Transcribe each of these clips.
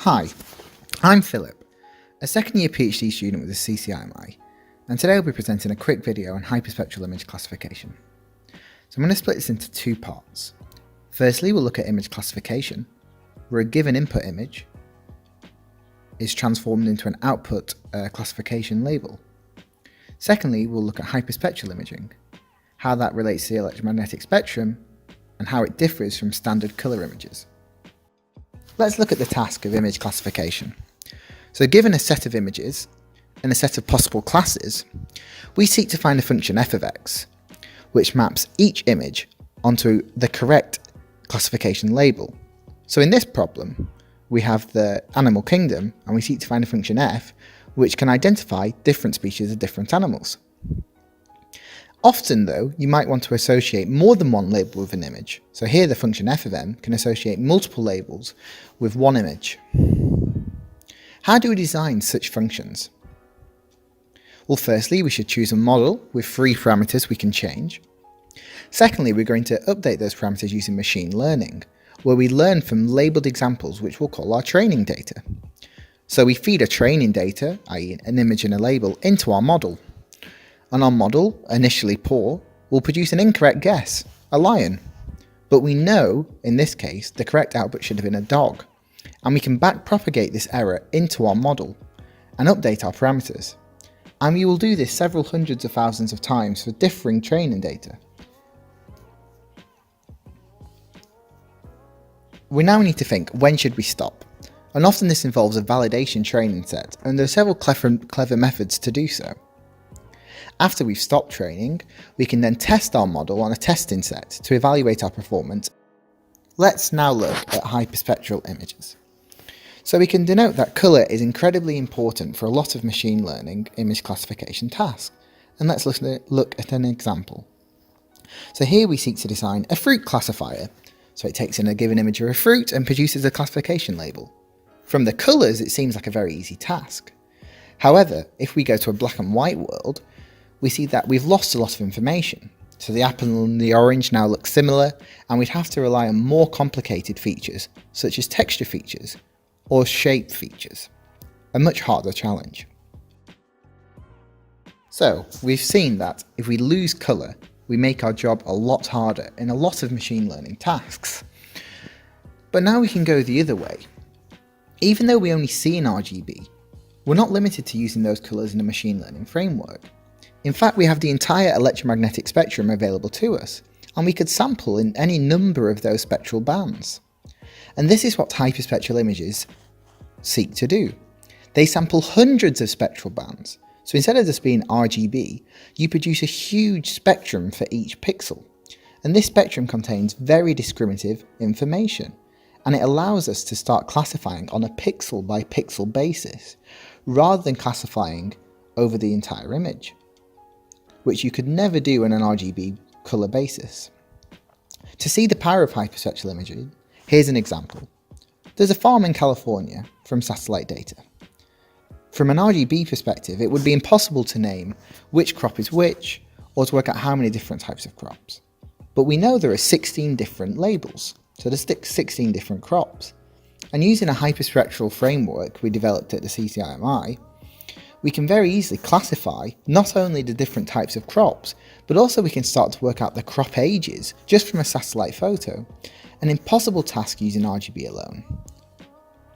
Hi, I'm Philip, a second year PhD student with the CCIMI, and today I'll be presenting a quick video on hyperspectral image classification. So I'm going to split this into two parts. Firstly, we'll look at image classification, where a given input image is transformed into an output classification label. Secondly, we'll look at hyperspectral imaging, how that relates to the electromagnetic spectrum, and how it differs from standard colour images. Let's look at the task of image classification. So given a set of images and a set of possible classes, we seek to find a function f of x, which maps each image onto the correct classification label. So in this problem, we have the animal kingdom, and we seek to find a function f, which can identify different species of different animals. Often though, you might want to associate more than one label with an image. So here the function f of m can associate multiple labels with one image. How do we design such functions? Well, firstly, we should choose a model with 3 parameters we can change. Secondly, we're going to update those parameters using machine learning, where we learn from labeled examples which we'll call our training data. So we feed a training data, i.e. an image and a label, into our model. And our model, initially poor, will produce an incorrect guess, a lion. But we know, in this case, the correct output should have been a dog. And we can backpropagate this error into our model and update our parameters. And we will do this several hundreds of thousands of times for differing training data. We now need to think, when should we stop? And often this involves a validation training set, and there are several clever methods to do so. After we've stopped training, we can then test our model on a testing set to evaluate our performance. Let's now look at hyperspectral images. So we can denote that colour is incredibly important for a lot of machine learning image classification tasks. And let's look at an example. So here we seek to design a fruit classifier. So it takes in a given image of a fruit and produces a classification label. From the colours, it seems like a very easy task. However, if we go to a black and white world, we see that we've lost a lot of information. So the apple and the orange now look similar, and we'd have to rely on more complicated features, such as texture features or shape features. A much harder challenge. So we've seen that if we lose colour, we make our job a lot harder in a lot of machine learning tasks. But now we can go the other way. Even though we only see in RGB, we're not limited to using those colours in a machine learning framework. In fact, we have the entire electromagnetic spectrum available to us, and we could sample in any number of those spectral bands. And this is what hyperspectral images seek to do. They sample hundreds of spectral bands, so instead of just being RGB, you produce a huge spectrum for each pixel. And this spectrum contains very discriminative information, and it allows us to start classifying on a pixel by pixel basis, rather than classifying over the entire image, which you could never do on an RGB colour basis. To see the power of hyperspectral imaging, here's an example. There's a farm in California from satellite data. From an RGB perspective, it would be impossible to name which crop is which, or to work out how many different types of crops. But we know there are 16 different labels, so there's 16 different crops. And using a hyperspectral framework we developed at the CCIMI, we can very easily classify not only the different types of crops, but also we can start to work out the crop ages just from a satellite photo, an impossible task using RGB alone.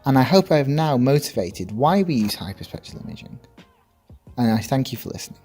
And I hope I have now motivated why we use hyperspectral imaging. And I thank you for listening.